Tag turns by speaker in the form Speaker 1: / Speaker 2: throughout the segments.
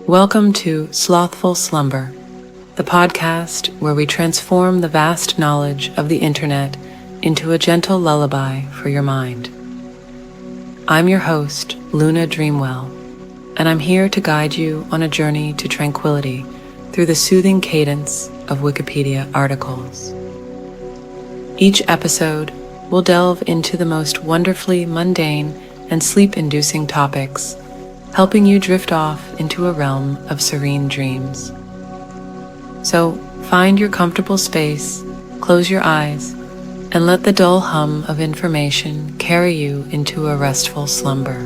Speaker 1: Welcome to Slothful Slumber, the podcast where we transform the vast knowledge of the internet into a gentle lullaby for your mind. I'm your host, Luna Dreamwell, and I'm here to guide you on a journey to tranquility through the soothing cadence of Wikipedia articles. Each episode will delve into the most wonderfully mundane and sleep-inducing topics, helping you drift off into a realm of serene dreams. So find your comfortable space, close your eyes, and let the dull hum of information carry you into a restful slumber.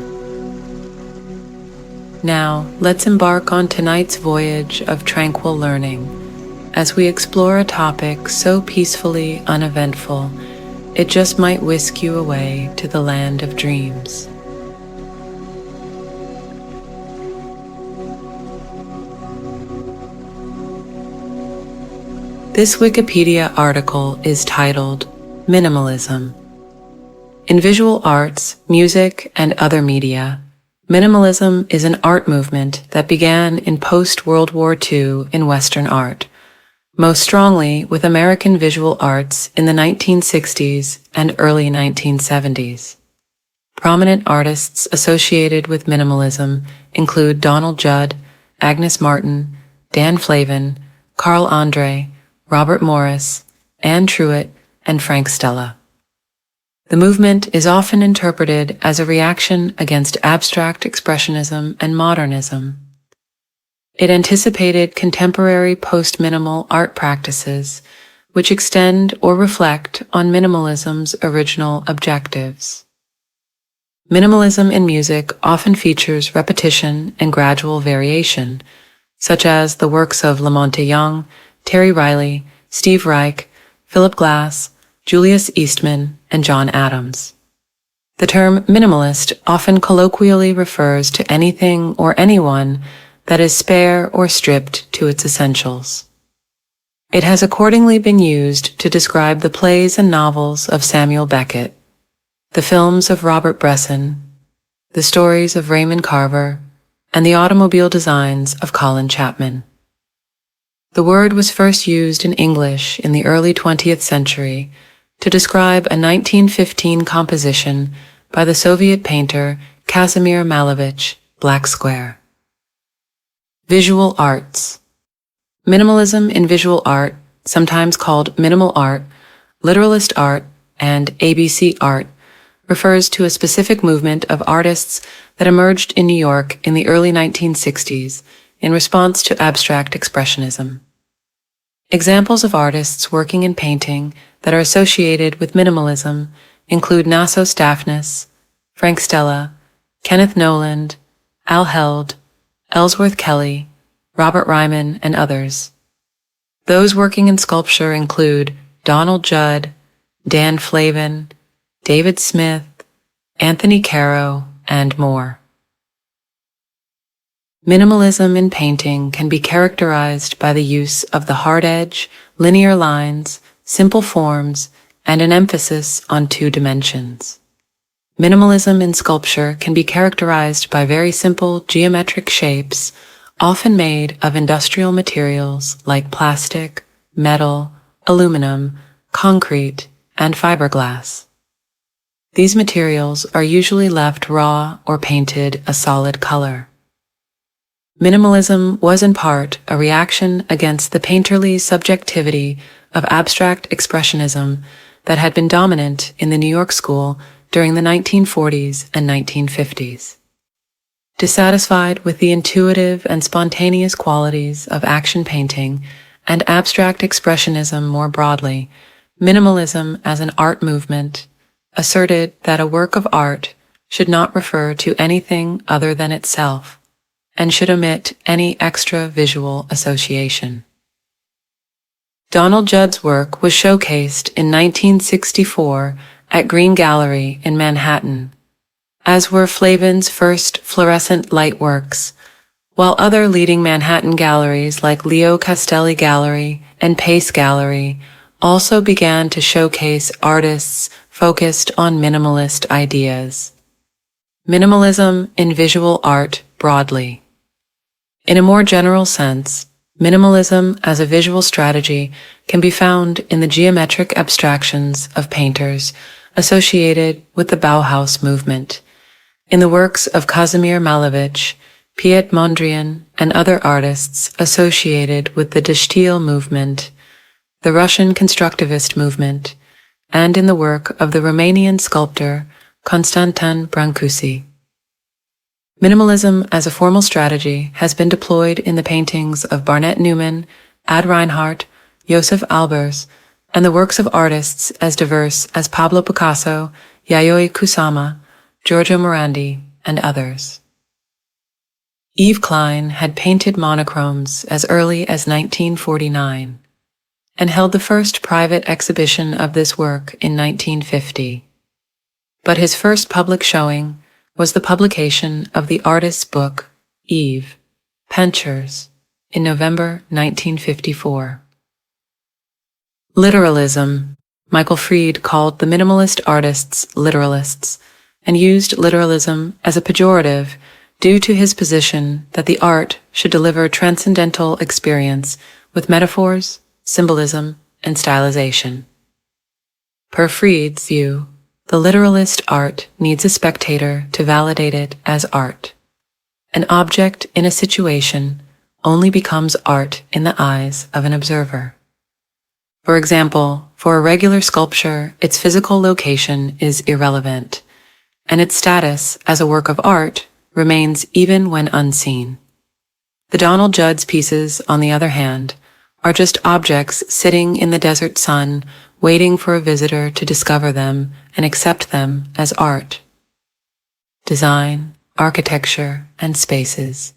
Speaker 1: Now, let's embark on tonight's voyage of tranquil learning as we explore a topic so peacefully uneventful, it just might whisk you away to the land of dreams. This Wikipedia article is titled Minimalism. In visual arts, music, and other media, minimalism is an art movement that began in post-World War II in Western art, most strongly with American visual arts in the 1960s and early 1970s. Prominent artists associated with minimalism include Donald Judd, Agnes Martin, Dan Flavin, Carl Andre, Robert Morris, Anne Truitt, and Frank Stella. The movement is often interpreted as a reaction against abstract expressionism and modernism. It anticipated contemporary post-minimal art practices, which extend or reflect on minimalism's original objectives. Minimalism in music often features repetition and gradual variation, such as the works of Lamonte Young, Terry Riley, Steve Reich, Philip Glass, Julius Eastman, and John Adams. The term minimalist often colloquially refers to anything or anyone that is spare or stripped to its essentials. It has accordingly been used to describe the plays and novels of Samuel Beckett, the films of Robert Bresson, the stories of Raymond Carver, and the automobile designs of Colin Chapman. The word was first used in English in the early 20th century to describe a 1915 composition by the Soviet painter Kazimir Malevich, Black Square. Visual arts. Minimalism in visual art, sometimes called minimal art, literalist art, and ABC art, refers to a specific movement of artists that emerged in New York in the early 1960s in response to abstract expressionism. Examples of artists working in painting that are associated with minimalism include Naso Staffness, Frank Stella, Kenneth Noland, Al Held, Ellsworth Kelly, Robert Ryman, and others. Those working in sculpture include Donald Judd, Dan Flavin, David Smith, Anthony Caro, and more. Minimalism in painting can be characterized by the use of the hard edge, linear lines, simple forms, and an emphasis on two dimensions. Minimalism in sculpture can be characterized by very simple geometric shapes, often made of industrial materials like plastic, metal, aluminum, concrete, and fiberglass. These materials are usually left raw or painted a solid color. Minimalism was in part a reaction against the painterly subjectivity of abstract expressionism that had been dominant in the New York school during the 1940s and 1950s. Dissatisfied with the intuitive and spontaneous qualities of action painting and abstract expressionism more broadly, minimalism as an art movement asserted that a work of art should not refer to anything other than itself and should omit any extra visual association. Donald Judd's work was showcased in 1964 at Green Gallery in Manhattan, as were Flavin's first fluorescent light works, while other leading Manhattan galleries like Leo Castelli Gallery and Pace Gallery also began to showcase artists focused on minimalist ideas. Minimalism in visual art broadly. In a more general sense, minimalism as a visual strategy can be found in the geometric abstractions of painters associated with the Bauhaus movement, in the works of Kazimir Malevich, Piet Mondrian, and other artists associated with the De Stijl movement, the Russian constructivist movement, and in the work of the Romanian sculptor Constantin Brancusi. Minimalism as a formal strategy has been deployed in the paintings of Barnett Newman, Ad Reinhardt, Josef Albers, and the works of artists as diverse as Pablo Picasso, Yayoi Kusama, Giorgio Morandi, and others. Yves Klein had painted monochromes as early as 1949 and held the first private exhibition of this work in 1950. But his first public showing was the publication of the artist's book, Yves, Pentures, in November 1954. Literalism. Michael Fried called the minimalist artists literalists and used literalism as a pejorative due to his position that the art should deliver transcendental experience with metaphors, symbolism, and stylization. Per Fried's view, the literalist art needs a spectator to validate it as art. An object in a situation only becomes art in the eyes of an observer. For example, for a regular sculpture, its physical location is irrelevant, and its status as a work of art remains even when unseen. The Donald Judd's pieces, on the other hand, are just objects sitting in the desert sun, waiting for a visitor to discover them and accept them as art. Design, architecture, and spaces.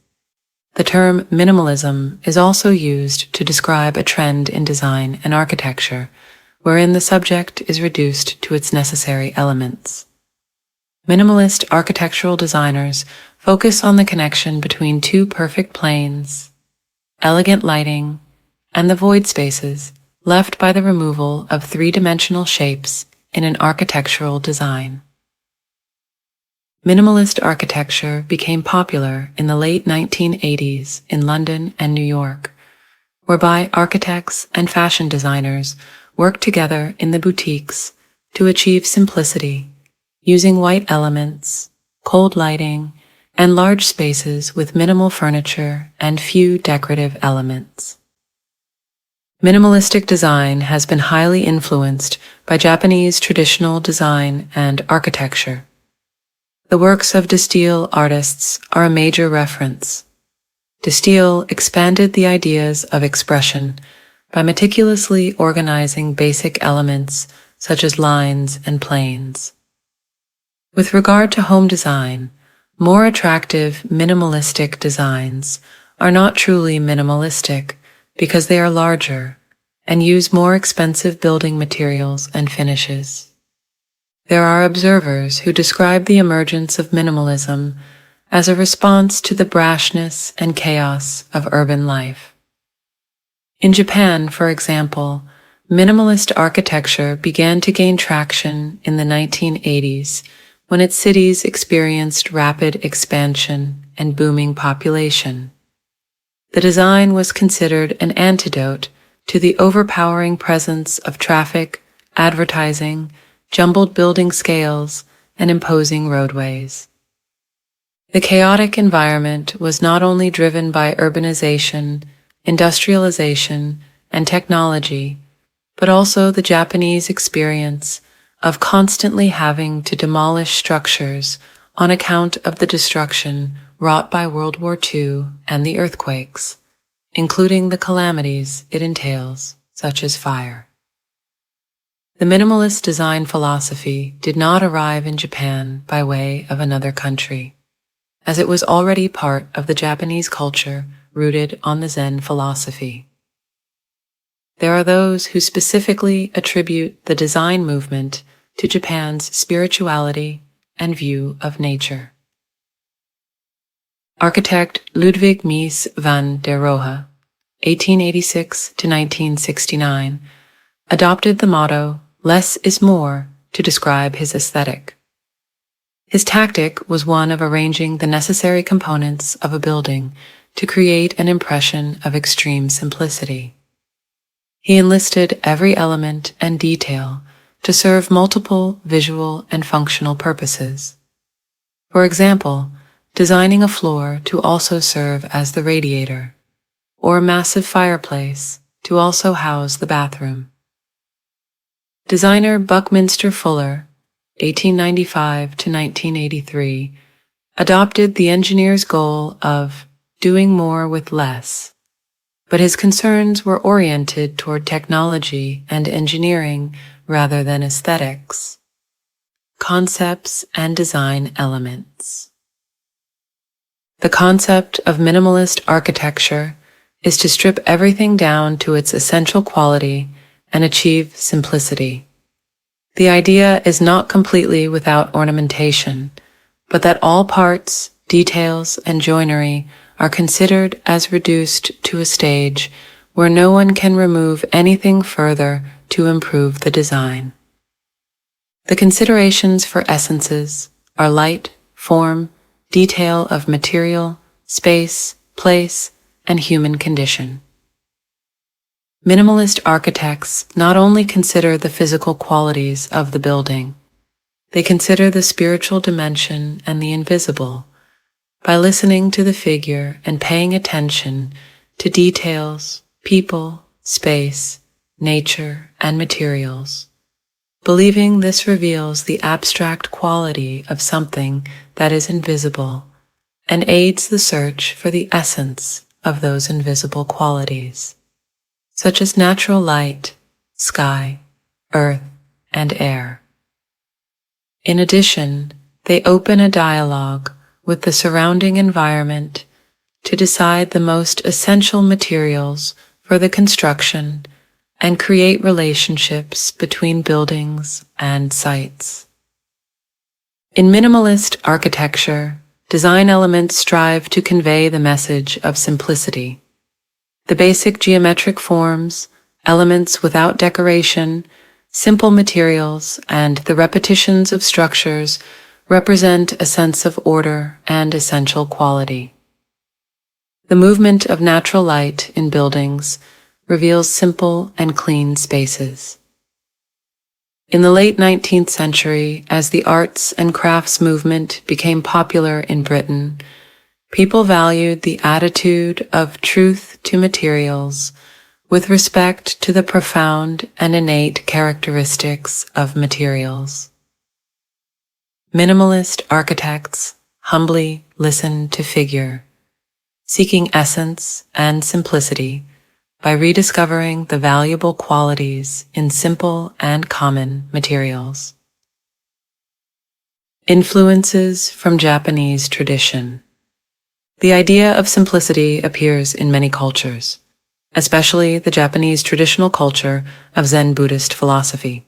Speaker 1: The term minimalism is also used to describe a trend in design and architecture, wherein the subject is reduced to its necessary elements. Minimalist architectural designers focus on the connection between two perfect planes, elegant lighting, and the void spaces left by the removal of three-dimensional shapes in an architectural design. Minimalist architecture became popular in the late 1980s in London and New York, whereby architects and fashion designers worked together in the boutiques to achieve simplicity, using white elements, cold lighting, and large spaces with minimal furniture and few decorative elements. Minimalistic design has been highly influenced by Japanese traditional design and architecture. The works of De Stijl artists are a major reference. De Stijl expanded the ideas of expression by meticulously organizing basic elements such as lines and planes. With regard to home design, more attractive minimalistic designs are not truly minimalistic because they are larger and use more expensive building materials and finishes. There are observers who describe the emergence of minimalism as a response to the brashness and chaos of urban life. In Japan, for example, minimalist architecture began to gain traction in the 1980s when its cities experienced rapid expansion and booming population. The design was considered an antidote to the overpowering presence of traffic, advertising, jumbled building scales, and imposing roadways. The chaotic environment was not only driven by urbanization, industrialization, and technology, but also the Japanese experience of constantly having to demolish structures on account of the destruction wrought by World War II and the earthquakes, including the calamities it entails, such as fire. The minimalist design philosophy did not arrive in Japan by way of another country, as it was already part of the Japanese culture rooted on the Zen philosophy. There are those who specifically attribute the design movement to Japan's spirituality and view of nature. Architect Ludwig Mies van der Rohe, 1886 to 1969, adopted the motto, "Less is more," to describe his aesthetic. His tactic was one of arranging the necessary components of a building to create an impression of extreme simplicity. He enlisted every element and detail to serve multiple visual and functional purposes. For example, designing a floor to also serve as the radiator, or a massive fireplace to also house the bathroom. Designer Buckminster Fuller, 1895 to 1983, adopted the engineer's goal of doing more with less, but his concerns were oriented toward technology and engineering rather than aesthetics. Concepts and design elements. The concept of minimalist architecture is to strip everything down to its essential quality and achieve simplicity. The idea is not completely without ornamentation, but that all parts, details, and joinery are considered as reduced to a stage where no one can remove anything further to improve the design. The considerations for essences are light, form, detail of material, space, place, and human condition. Minimalist architects not only consider the physical qualities of the building, they consider the spiritual dimension and the invisible by listening to the figure and paying attention to details, people, space, nature, and materials, believing this reveals the abstract quality of something that is invisible and aids the search for the essence of those invisible qualities, such as natural light, sky, earth, and air. In addition, they open a dialogue with the surrounding environment to decide the most essential materials for the construction and create relationships between buildings and sites. In minimalist architecture, design elements strive to convey the message of simplicity. The basic geometric forms, elements without decoration, simple materials, and the repetitions of structures represent a sense of order and essential quality. The movement of natural light in buildings reveals simple and clean spaces. In the late 19th century, as the arts and crafts movement became popular in Britain, people valued the attitude of truth to materials with respect to the profound and innate characteristics of materials. Minimalist architects humbly listen to figure, seeking essence and simplicity by rediscovering the valuable qualities in simple and common materials. Influences from Japanese tradition. The idea of simplicity appears in many cultures, especially the Japanese traditional culture of Zen Buddhist philosophy.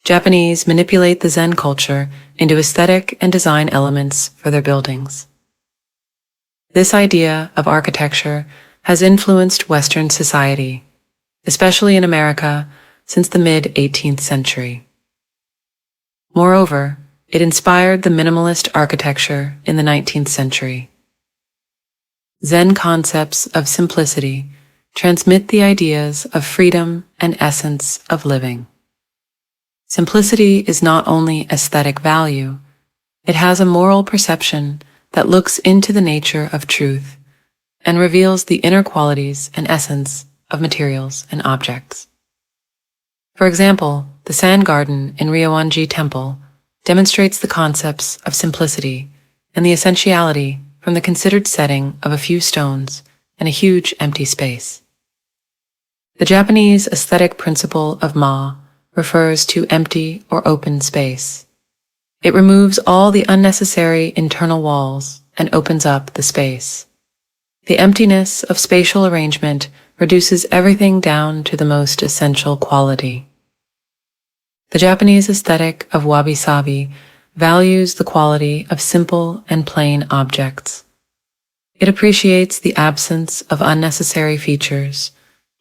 Speaker 1: Japanese manipulate the Zen culture into aesthetic and design elements for their buildings. This idea of architecture has influenced Western society, especially in America, since the mid-18th century. Moreover, it inspired the minimalist architecture in the 19th century. Zen concepts of simplicity transmit the ideas of freedom and essence of living. Simplicity is not only aesthetic value, it has a moral perception that looks into the nature of truth and reveals the inner qualities and essence of materials and objects. For example, the sand garden in Ryoanji Temple demonstrates the concepts of simplicity and the essentiality from the considered setting of a few stones and a huge empty space. The Japanese aesthetic principle of Ma refers to empty or open space. It removes all the unnecessary internal walls and opens up the space. The emptiness of spatial arrangement reduces everything down to the most essential quality. The Japanese aesthetic of wabi-sabi values the quality of simple and plain objects. It appreciates the absence of unnecessary features,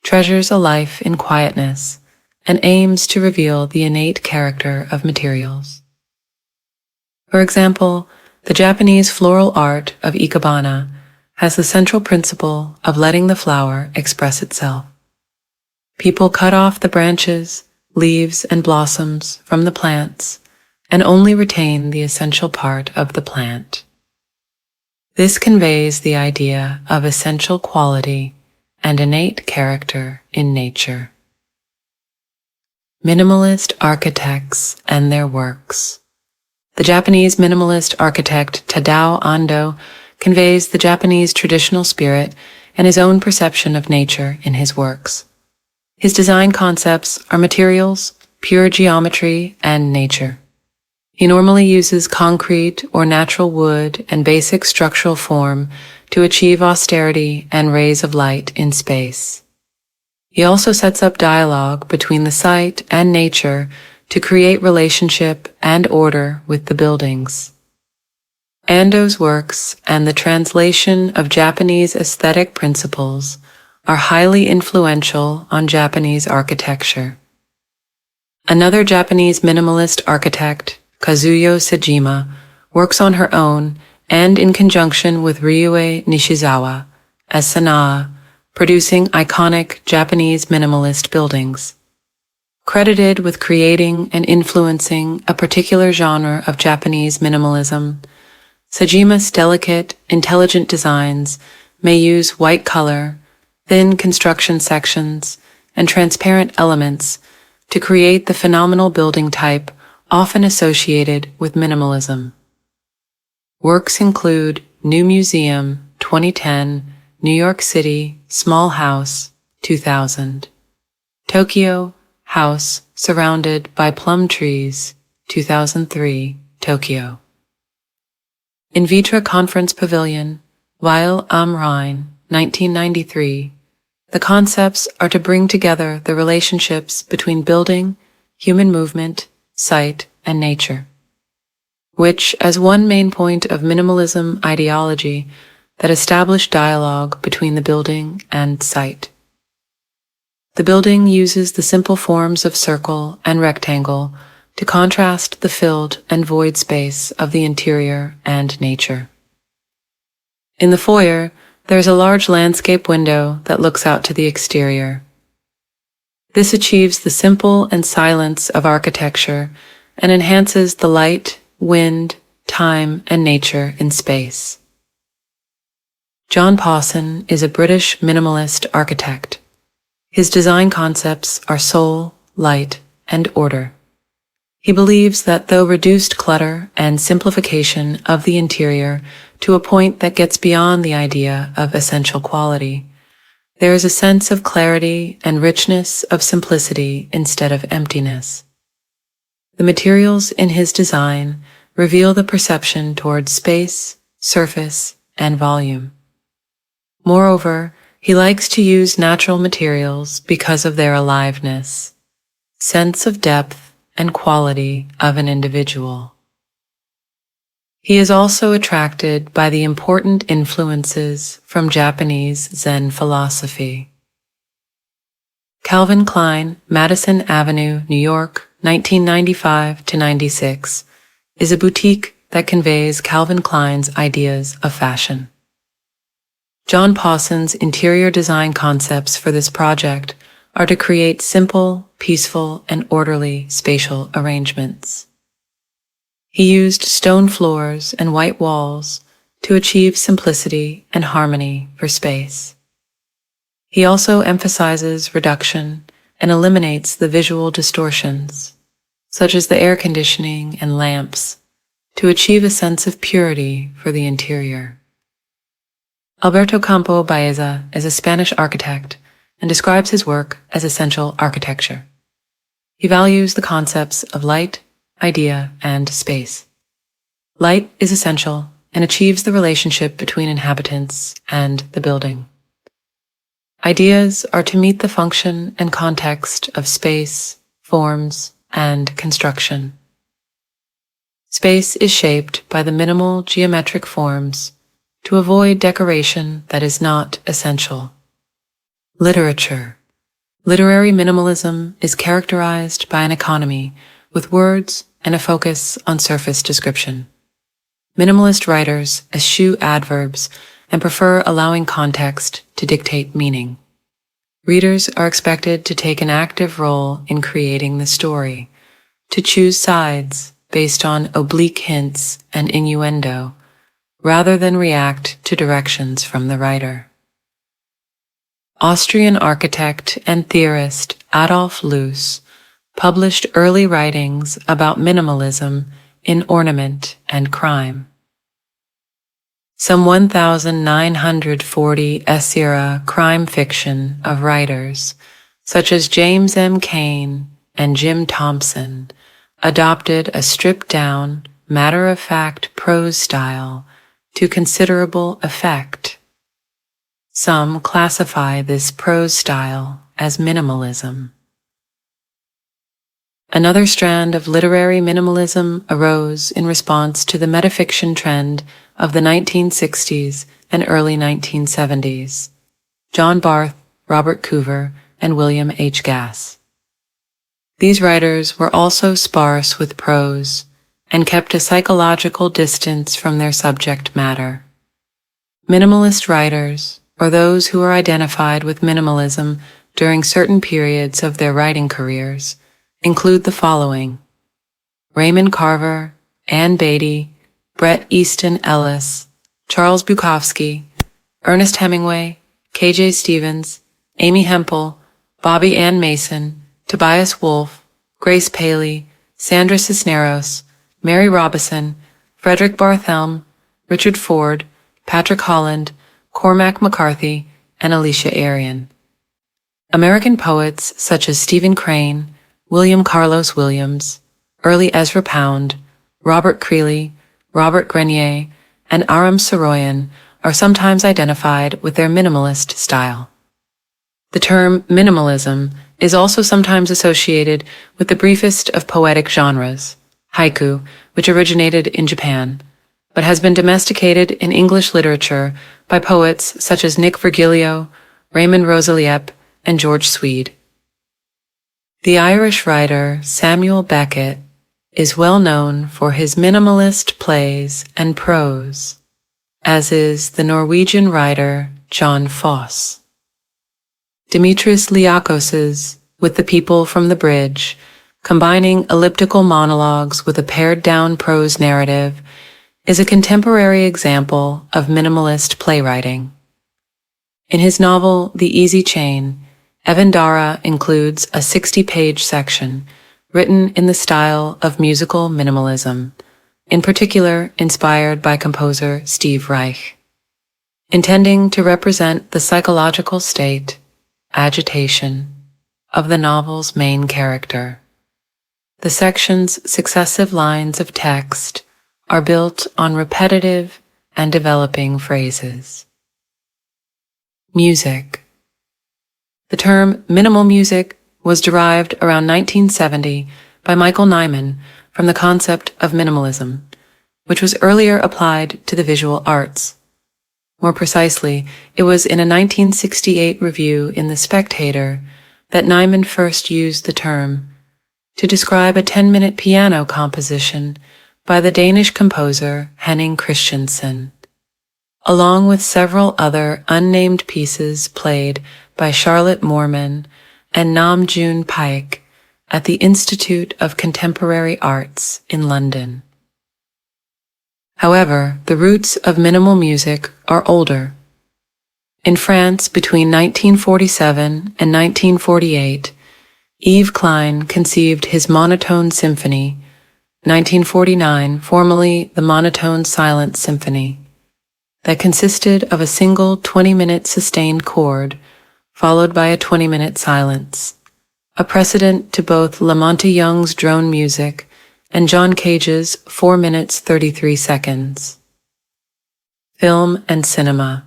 Speaker 1: treasures a life in quietness, and aims to reveal the innate character of materials. For example, the Japanese floral art of ikebana has the central principle of letting the flower express itself. People cut off the branches, leaves, and blossoms from the plants and only retain the essential part of the plant. This conveys the idea of essential quality and innate character in nature. Minimalist architects and their works. The Japanese minimalist architect Tadao Ando conveys the Japanese traditional spirit and his own perception of nature in his works. His design concepts are materials, pure geometry, and nature. He normally uses concrete or natural wood and basic structural form to achieve austerity and rays of light in space. He also sets up dialogue between the site and nature to create relationship and order with the buildings. Ando's works and the translation of Japanese aesthetic principles are highly influential on Japanese architecture. Another Japanese minimalist architect, Kazuyo Sejima, works on her own and in conjunction with Ryue Nishizawa as Sanaa, producing iconic Japanese minimalist buildings. Credited with creating and influencing a particular genre of Japanese minimalism, Sejima's delicate, intelligent designs may use white color, thin construction sections, and transparent elements to create the phenomenal building type often associated with minimalism. Works include New Museum, 2010, New York City, Small House, 2000, Tokyo, House Surrounded by Plum Trees, 2003, Tokyo. Invitra Conference Pavilion, Weil am Rhein, 1993. The concepts are to bring together the relationships between building, human movement, site, and nature, which, as one main point of minimalism ideology, that established dialogue between the building and site. The building uses the simple forms of circle and rectangle to contrast the filled and void space of the interior and nature. In the foyer, there is a large landscape window that looks out to the exterior. This achieves the simple and silence of architecture and enhances the light, wind, time, and nature in space. John Pawson is a British minimalist architect. His design concepts are soul, light, and order. He believes that though reduced clutter and simplification of the interior to a point that gets beyond the idea of essential quality, there is a sense of clarity and richness of simplicity instead of emptiness. The materials in his design reveal the perception towards space, surface, and volume. Moreover, he likes to use natural materials because of their aliveness, sense of depth, and quality of an individual. He is also attracted by the important influences from Japanese Zen philosophy. Calvin Klein, Madison Avenue, New York, 1995-96, is a boutique that conveys Calvin Klein's ideas of fashion. John Pawson's interior design concepts for this project are to create simple, peaceful, and orderly spatial arrangements. He used stone floors and white walls to achieve simplicity and harmony for space. He also emphasizes reduction and eliminates the visual distortions, such as the air conditioning and lamps, to achieve a sense of purity for the interior. Alberto Campo Baeza is a Spanish architect and describes his work as essential architecture. He values the concepts of light, idea, and space. Light is essential and achieves the relationship between inhabitants and the building. Ideas are to meet the function and context of space, forms, and construction. Space is shaped by the minimal geometric forms to avoid decoration that is not essential. Literature. Literary minimalism is characterized by an economy with words and a focus on surface description. Minimalist writers eschew adverbs and prefer allowing context to dictate meaning. Readers are expected to take an active role in creating the story, to choose sides based on oblique hints and innuendo, rather than react to directions from the writer. Austrian architect and theorist Adolf Loos published early writings about minimalism in Ornament and Crime. Some 1,940 S-era crime fiction of writers, such as James M. Cain and Jim Thompson, adopted a stripped-down, matter-of-fact prose style to considerable effect. Some classify this prose style as minimalism. Another strand of literary minimalism arose in response to the metafiction trend of the 1960s and early 1970s. John Barth, Robert Coover, and William H. Gass. These writers were also sparse with prose and kept a psychological distance from their subject matter. Minimalist writers, or those who are identified with minimalism during certain periods of their writing careers, include the following: Raymond Carver, Ann Beatty, Bret Easton Ellis, Charles Bukowski, Ernest Hemingway, K.J. Stevens, Amy Hempel, Bobby Ann Mason, Tobias Wolff, Grace Paley, Sandra Cisneros, Mary Robison, Frederick Barthelme, Richard Ford, Patrick Holland, Cormac McCarthy, and Alicia Arian. American poets such as Stephen Crane, William Carlos Williams, early Ezra Pound, Robert Creeley, Robert Grenier, and Aram Saroyan are sometimes identified with their minimalist style. The term minimalism is also sometimes associated with the briefest of poetic genres, haiku, which originated in Japan, but has been domesticated in English literature by poets such as Nick Virgilio, Raymond Rosaliep, and George Swede. The Irish writer Samuel Beckett is well known for his minimalist plays and prose, as is the Norwegian writer John Fosse. Dimitris Liakos's With the People from the Bridge, combining elliptical monologues with a pared-down prose narrative, is a contemporary example of minimalist playwriting. In his novel The Easy Chain, Evan Dara includes a 60-page section written in the style of musical minimalism, in particular inspired by composer Steve Reich, intending to represent the psychological state, agitation, of the novel's main character. The section's successive lines of text are built on repetitive and developing phrases. Music. The term minimal music was derived around 1970 by Michael Nyman from the concept of minimalism, which was earlier applied to the visual arts. More precisely, it was in a 1968 review in The Spectator that Nyman first used the term to describe a 10-minute piano composition by the Danish composer Henning Christensen, along with several other unnamed pieces played by Charlotte Moorman and Nam June Paik at the Institute of Contemporary Arts in London. However, the roots of minimal music are older. In France, between 1947 and 1948, Yves Klein conceived his monotone symphony, 1949 formerly the Monotone Silent Symphony, that consisted of a single 20-minute sustained chord followed by a 20-minute silence, a precedent to both La Monte Young's drone music and John Cage's 4 minutes 33 seconds. Film and cinema.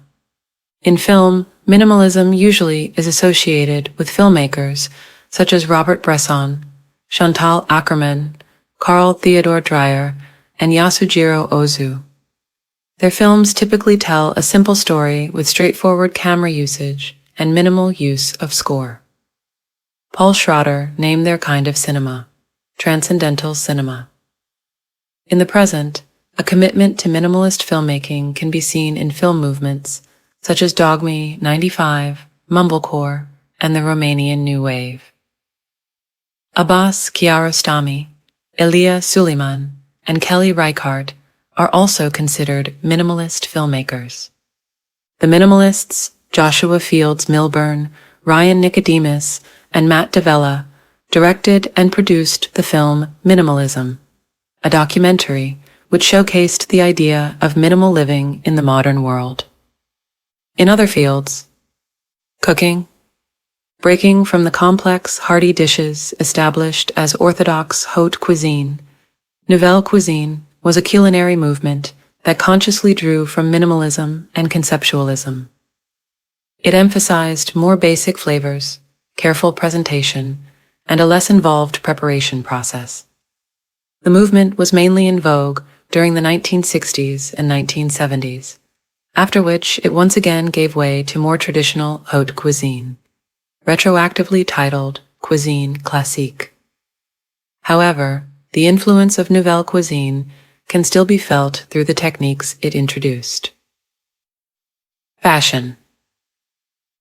Speaker 1: In film, minimalism usually is associated with filmmakers such as Robert Bresson, Chantal Akerman, Carl Theodor Dreyer, and Yasujiro Ozu. Their films typically tell a simple story with straightforward camera usage and minimal use of score. Paul Schrader named their kind of cinema, transcendental cinema. In the present, A commitment to minimalist filmmaking can be seen in film movements such as Dogme 95, Mumblecore, and the Romanian New Wave. Abbas Kiarostami, Elia Suleiman, and Kelly Reichardt are also considered minimalist filmmakers. The minimalists, Joshua Fields Milburn, Ryan Nicodemus, and Matt Davella, directed and produced the film Minimalism, a documentary which showcased the idea of minimal living in the modern world. In other fields, cooking, breaking from the complex, hearty dishes established as orthodox haute cuisine, Nouvelle Cuisine was a culinary movement that consciously drew from minimalism and conceptualism. It emphasized more basic flavors, careful presentation, and a less involved preparation process. The movement was mainly in vogue during the 1960s and 1970s, after which it once again gave way to more traditional haute cuisine, retroactively titled cuisine classique. However, the influence of Nouvelle Cuisine can still be felt through the techniques it introduced. Fashion.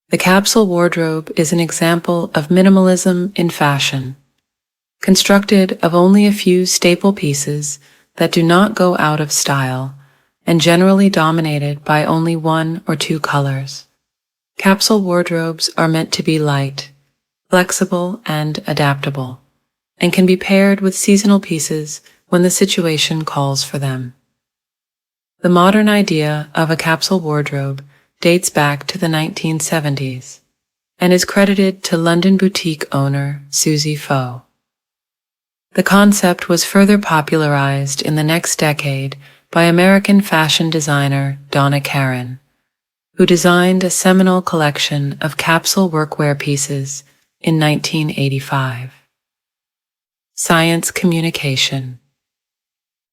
Speaker 1: The capsule wardrobe is an example of minimalism in fashion, constructed of only a few staple pieces that do not go out of style and generally dominated by only one or two colors. Capsule wardrobes are meant to be light, flexible, and adaptable, and can be paired with seasonal pieces when the situation calls for them. The modern idea of a capsule wardrobe dates back to the 1970s and is credited to London boutique owner Susie Foe. The concept was further popularized in the next decade by American fashion designer Donna Karan, who designed a seminal collection of capsule workwear pieces in 1985. Science communication.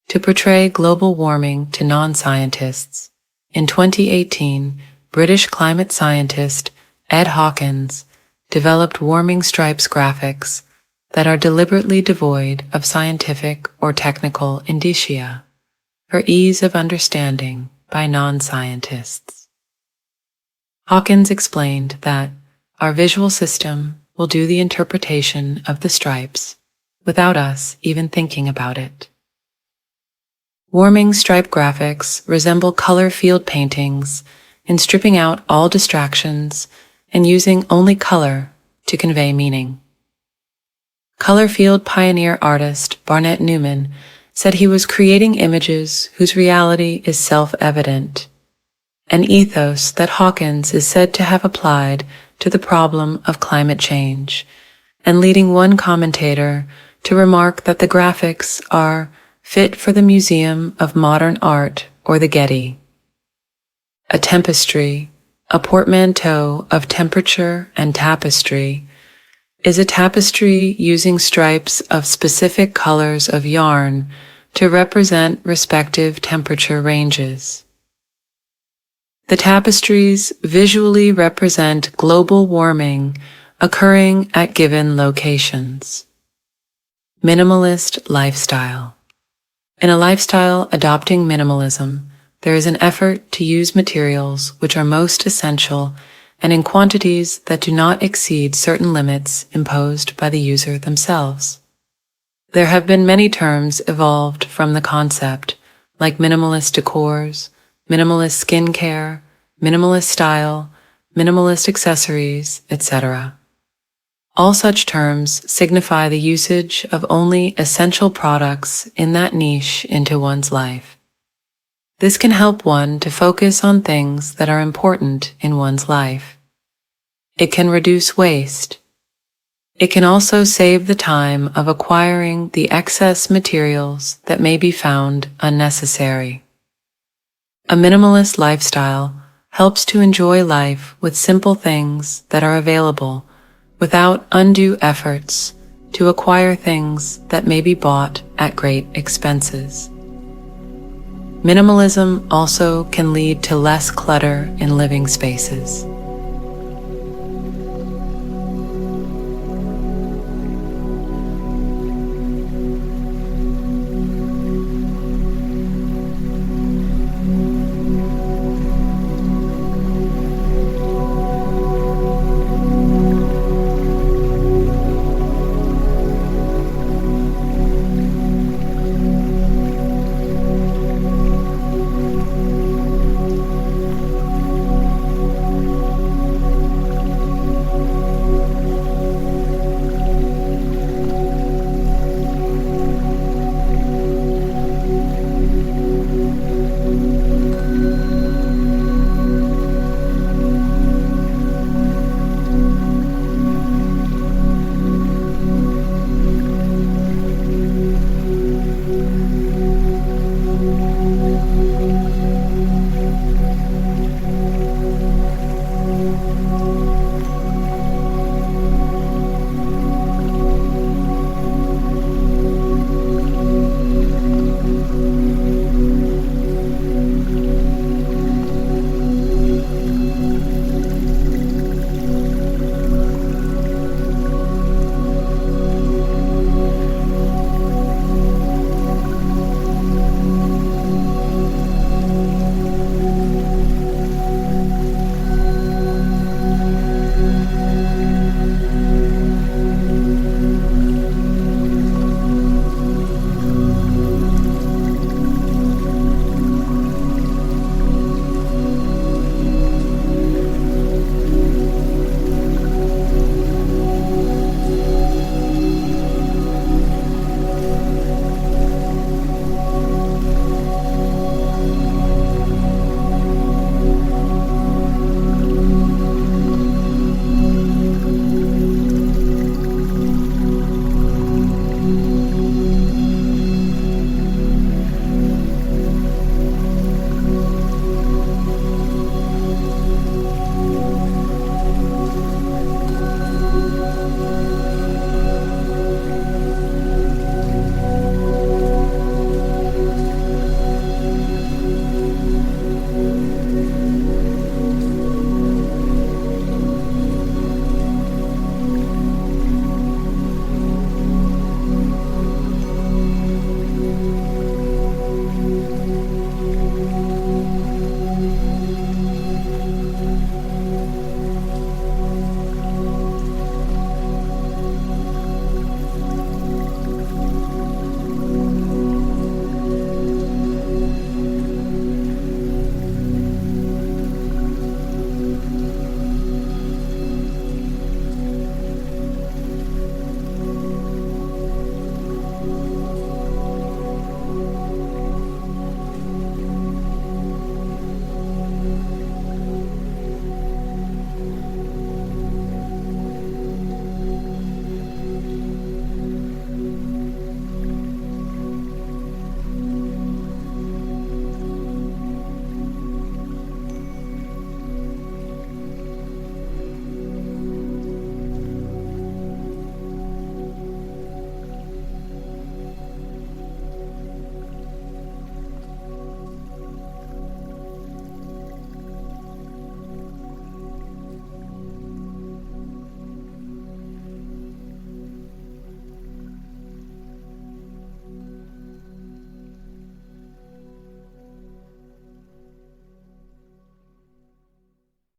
Speaker 1: To portray global warming to non-scientists, in 2018, British climate scientist Ed Hawkins developed warming stripes graphics that are deliberately devoid of scientific or technical indicia for ease of understanding by non-scientists. Hawkins explained that our visual system will do the interpretation of the stripes without us even thinking about it. Warming stripe graphics resemble color field paintings in stripping out all distractions and using only color to convey meaning. Color field pioneer artist Barnett Newman said he was creating images whose reality is self-evident, an ethos that Hawkins is said to have applied to the problem of climate change, and leading one commentator to remark that the graphics are fit for the Museum of Modern Art or the Getty. A tempestry, a portmanteau of temperature and tapestry, is a tapestry using stripes of specific colors of yarn to represent respective temperature ranges. The tapestries visually represent global warming occurring at given locations. Minimalist lifestyle. In a lifestyle adopting minimalism, there is an effort to use materials which are most essential and in quantities that do not exceed certain limits imposed by the user themselves. There have been many terms evolved from the concept, like minimalist decors, minimalist skincare, minimalist style, minimalist accessories, etc. All such terms signify the usage of only essential products in that niche into one's life. This can help one to focus on things that are important in one's life. It can reduce waste. It can also save the time of acquiring the excess materials that may be found unnecessary. A minimalist lifestyle helps to enjoy life with simple things that are available without undue efforts to acquire things that may be bought at great expenses. Minimalism also can lead to less clutter in living spaces.